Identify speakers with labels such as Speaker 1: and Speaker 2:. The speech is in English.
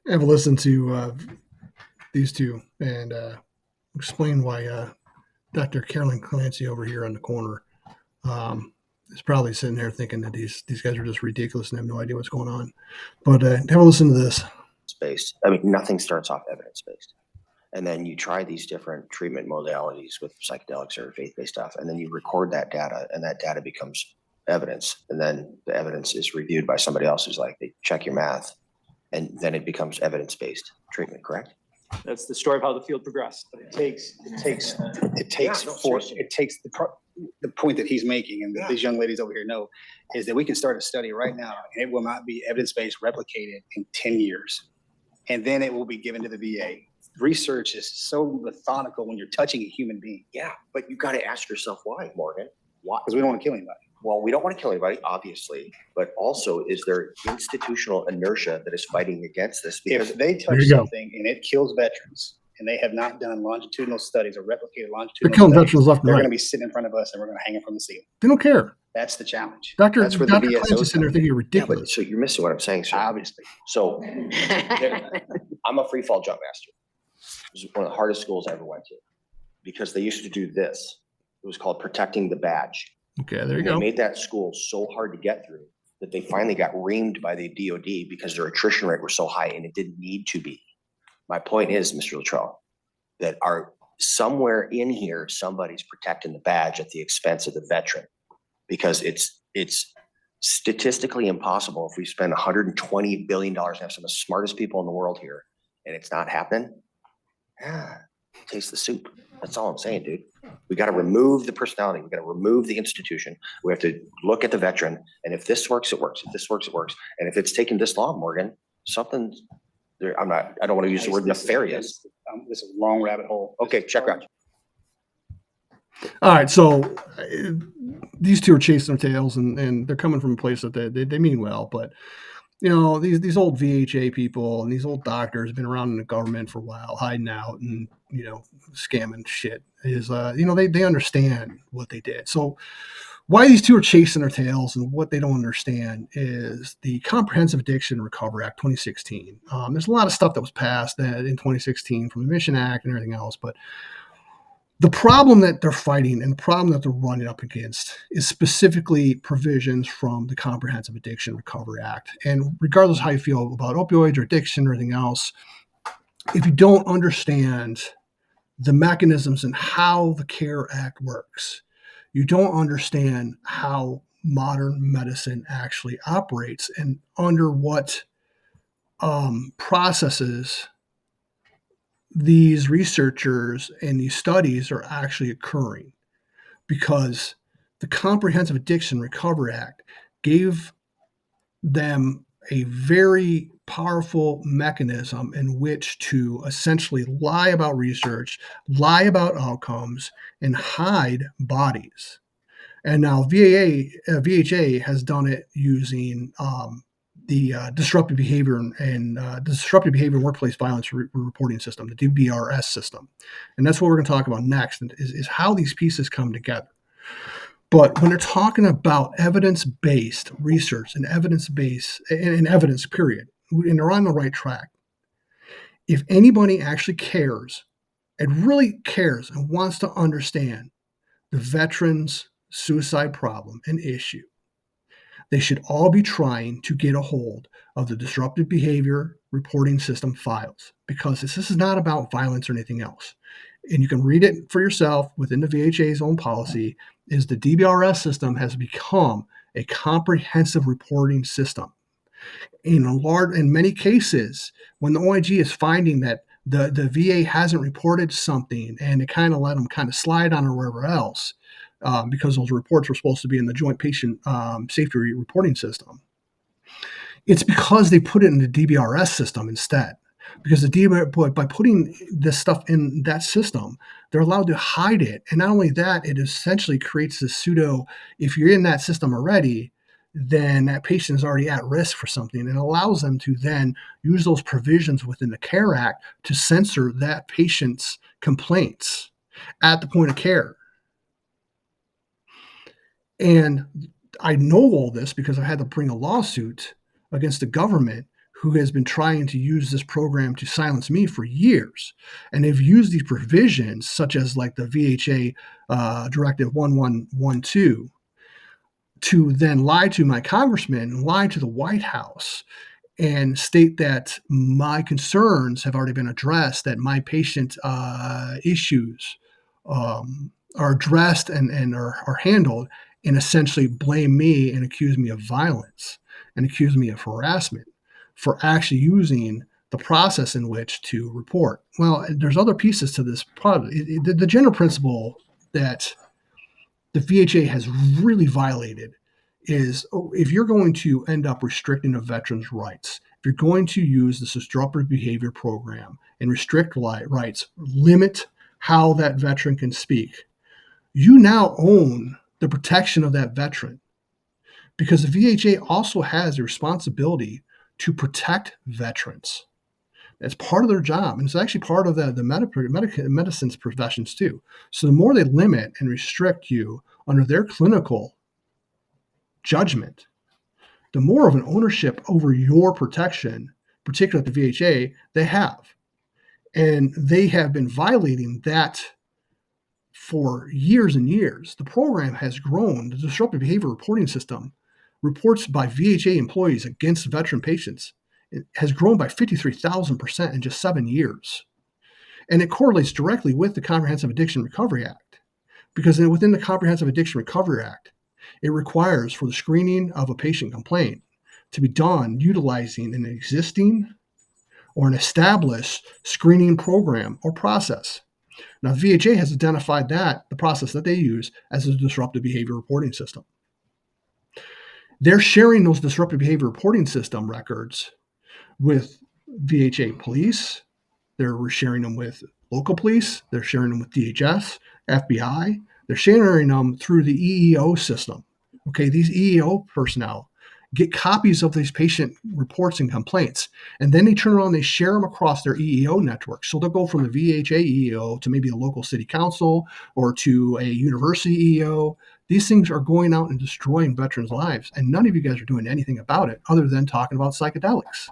Speaker 1: have a listen to these two and explain why Dr. Carolyn Clancy over here on the corner um, is probably sitting there thinking that these guys are just ridiculous and have no idea what's going on. But have a listen to this.
Speaker 2: Based. I mean, nothing starts off evidence-based. And then you try these different treatment modalities with psychedelics or faith-based stuff, and then you record that data, and that data becomes evidence. And then the evidence is reviewed by somebody else who's like, they check your math, and then it becomes evidence-based treatment, correct?
Speaker 3: That's the story of how the field progressed.
Speaker 4: It takes the point that he's making, and that these young ladies over here know, is that we can start a study right now, and it will not be evidence-based replicated in 10 years. And then it will be given to the VA. Research is so methodical when you're touching a human being.
Speaker 2: Yeah, but you got to ask yourself why, Morgan. Why?
Speaker 4: Because we don't want to kill anybody.
Speaker 2: Well, we don't want to kill anybody, obviously, but also is there institutional inertia that is fighting against this?
Speaker 4: Because if they touch something and it kills veterans, and they have not done longitudinal studies or replicated longitudinal
Speaker 1: They're killing
Speaker 4: studies,
Speaker 1: veterans left and
Speaker 4: they're
Speaker 1: right.
Speaker 4: going to be sitting in front of us, and we're going to hang them from the ceiling.
Speaker 1: They don't care.
Speaker 4: That's the challenge.
Speaker 1: Dr.
Speaker 4: That's where
Speaker 1: Dr.
Speaker 4: the
Speaker 1: Clancy's sitting there thinking you're ridiculous.
Speaker 2: But, so you're missing what I'm saying, sir.
Speaker 4: Obviously.
Speaker 2: So I'm a free fall jump master. It was one of the hardest schools I ever went to because they used to do this. It was called protecting the badge.
Speaker 1: Okay, there you
Speaker 2: They
Speaker 1: go.
Speaker 2: made that school so hard to get through that they finally got reamed by the DOD because their attrition rate was so high, and it didn't need to be. My point is, Mr. Luttrell, that somewhere in here, somebody's protecting the badge at the expense of the veteran, because it's statistically impossible if we spend $120 billion and have some of the smartest people in the world here, and it's not happening. Taste the soup. That's all I'm saying, dude. We got to remove the personality. We got to remove the institution. We have to look at the veteran. And if this works, it works. If this works, it works. And if it's taken this long, Morgan, something's there. I don't want to use the word nefarious.
Speaker 4: This is a long rabbit hole.
Speaker 2: Okay, check out.
Speaker 1: All right, so these two are chasing their tails, and they're coming from a place that they mean well, but you know, these old VHA people and these old doctors have been around in the government for a while, hiding out and, you know, scamming shit. They understand what they did. So why these two are chasing their tails and what they don't understand is the Comprehensive Addiction Recovery Act 2016. There's a lot of stuff that was passed in 2016 from the Mission Act and everything else, but the problem that they're fighting and the problem that they're running up against is specifically provisions from the Comprehensive Addiction Recovery Act. And regardless of how you feel about opioids or addiction or anything else, if you don't understand the mechanisms and how the CARE Act works, you don't understand how modern medicine actually operates and under what processes these researchers and these studies are actually occurring, because the Comprehensive Addiction Recovery Act gave them a very powerful mechanism in which to essentially lie about research, lie about outcomes, and hide bodies. And now VHA has done it using the disruptive behavior and disruptive behavior workplace violence reporting system, the DBRS system. And that's what we're going to talk about next, is how these pieces come together. But when they're talking about evidence-based research and evidence-based and evidence, period, and they're on the right track, if anybody actually cares and really cares and wants to understand the veterans' suicide problem and issue, they should all be trying to get a hold of the disruptive behavior reporting system files, because this is not about violence or anything else. And you can read it for yourself within the VHA's own policy, is the DBRS system has become a comprehensive reporting system. In many cases, when the OIG is finding that the VA hasn't reported something and it kind of let them kind of slide on or wherever else, because those reports were supposed to be in the Joint Patient Safety Reporting System, it's because they put it in the DBRS system instead. Because by putting this stuff in that system, they're allowed to hide it. And not only that, it essentially creates this pseudo, if you're in that system already, then that patient is already at risk for something, and allows them to then use those provisions within the CARE Act to censor that patient's complaints at the point of care. And I know all this because I had to bring a lawsuit against the government who has been trying to use this program to silence me for years. And they've used these provisions, such as like the VHA Directive 1112, to then lie to my congressman, lie to the White House, and state that my concerns have already been addressed, that my patient issues are addressed and are handled, and essentially blame me and accuse me of violence and accuse me of harassment for actually using the process in which to report. Well, there's other pieces to this product. The general principle that the VHA has really violated is, if you're going to end up restricting a veteran's rights, if you're going to use this disruptive behavior program and restrict rights, limit how that veteran can speak, you now own the protection of that veteran, because the VHA also has a responsibility to protect veterans. It's part of their job, and it's actually part of the medicine's professions too. So the more they limit and restrict you under their clinical judgment, the more of an ownership over your protection, particularly at the VHA, they have. And they have been violating that for years and years. The program has grown. The disruptive behavior reporting system, reports by VHA employees against veteran patients, it has grown by 53,000% in just 7 years. And it correlates directly with the Comprehensive Addiction Recovery Act, because within the Comprehensive Addiction Recovery Act, it requires for the screening of a patient complaint to be done utilizing an existing or an established screening program or process. Now, VHA has identified that the process that they use as a disruptive behavior reporting system. They're sharing those disruptive behavior reporting system records with VHA police. They're sharing them with local police. They're sharing them with DHS, FBI. They're sharing them through the EEO system. Okay, these EEO personnel get copies of these patient reports and complaints, and then they turn around and they share them across their EEO network. So they'll go from the VHA EEO to maybe a local city council or to a university EEO. These things are going out and destroying veterans' lives, and none of you guys are doing anything about it other than talking about psychedelics.